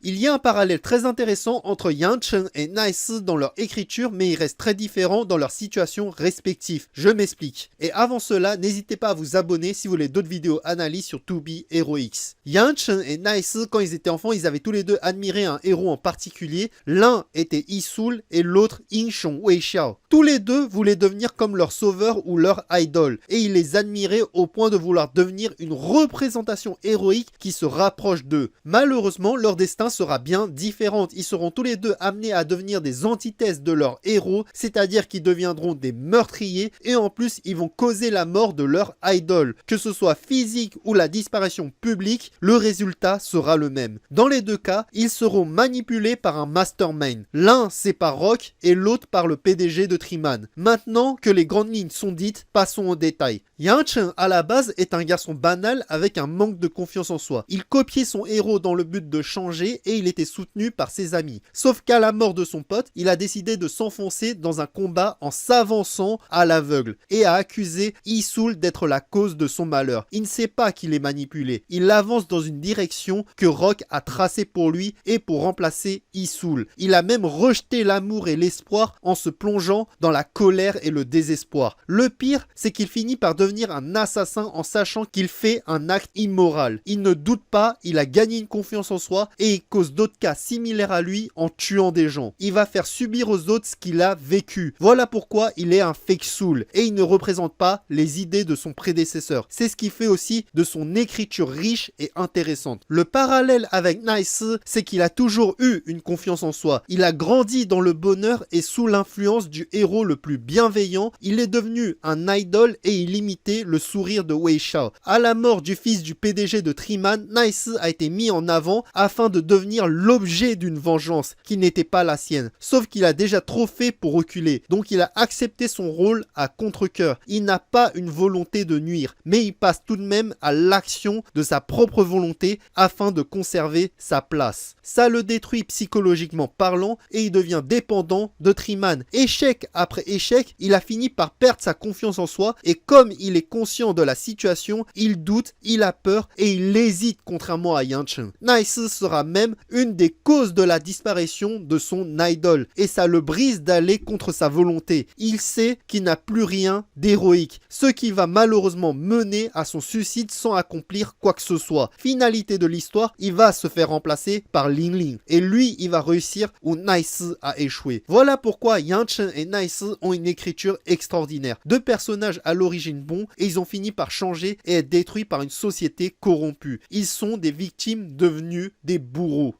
Il y a un parallèle très intéressant entre Yang Chen et Nice dans leur écriture, mais ils restent très différents dans leurs situations respectives. Je m'explique. Et avant cela, n'hésitez pas à vous abonner si vous voulez d'autres vidéos analyses sur 2B Heroics. Yang Chen et Nice, quand ils étaient enfants, ils avaient tous les deux admiré un héros en particulier. L'un était Isul et l'autre Inshong Weixiao. Tous les deux voulaient devenir comme leur sauveur ou leur idole, et ils les admiraient au point de vouloir devenir une représentation héroïque qui se rapproche d'eux. Malheureusement, leur destin sera bien différent. Ils seront tous les deux amenés à devenir des antithèses de leur héros, c'est-à-dire qu'ils deviendront des meurtriers, et en plus, ils vont causer la mort de leur idole. Que ce soit physique ou la disparition publique, le résultat sera le même. Dans les deux cas, ils seront manipulés par un mastermind. L'un, c'est par Rock, et l'autre par le PDG de Triman. Maintenant que les grandes lignes sont dites, passons aux détails. Yang Chen, à la base, est un garçon banal avec un manque de confiance en soi. Il copiait son héros dans le but de changer et il était soutenu par ses amis. Sauf qu'à la mort de son pote, il a décidé de s'enfoncer dans un combat en s'avançant à l'aveugle et a accusé Isul d'être la cause de son malheur. Il ne sait pas qu'il est manipulé. Il avance dans une direction que Rock a tracée pour lui et pour remplacer Isul. Il a même rejeté l'amour et l'espoir en se plongeant dans la colère et le désespoir. Le pire, c'est qu'il finit par devenir un assassin en sachant qu'il fait un acte immoral. Il ne doute pas, il a gagné une confiance en soi et il cause d'autres cas similaires à lui en tuant des gens. Il va faire subir aux autres ce qu'il a vécu. Voilà pourquoi il est un fake soul et il ne représente pas les idées de son prédécesseur. C'est ce qui fait aussi de son écriture riche et intéressante. Le parallèle avec Nice, c'est qu'il a toujours eu une confiance en soi. Il a grandi dans le bonheur et sous l'influence du héros le plus bienveillant, il est devenu un idole et il imitait le sourire de Wei Xiao. À la mort du fils du PDG de Triman, Nice a été mis en avant afin de devenir l'objet d'une vengeance qui n'était pas la sienne. Sauf qu'il a déjà trop fait pour reculer, donc il a accepté son rôle à contre-cœur. Il n'a pas une volonté de nuire, mais il passe tout de même à l'action de sa propre volonté afin de conserver sa place. Ça le détruit psychologiquement parlant et il devient dépendant de Triman. Échec après échec, il a fini par perdre sa confiance en soi et comme il est conscient de la situation, il doute, il a peur et il hésite contrairement à Yang Chen. Nice sera même une des causes de la disparition de son idole et ça le brise d'aller contre sa volonté. Il sait qu'il n'a plus rien d'héroïque, ce qui va malheureusement mener à son suicide sans accomplir quoi que ce soit. Finalité de l'histoire, il va se faire remplacer par Ling Ling et lui il va réussir où Nice a échoué. Voilà pourquoi Yang Chen et Nice ont une écriture extraordinaire. Deux personnages à l'origine bons et ils ont fini par changer et être détruits par une société corrompue. Ils sont des victimes devenues des bourreaux.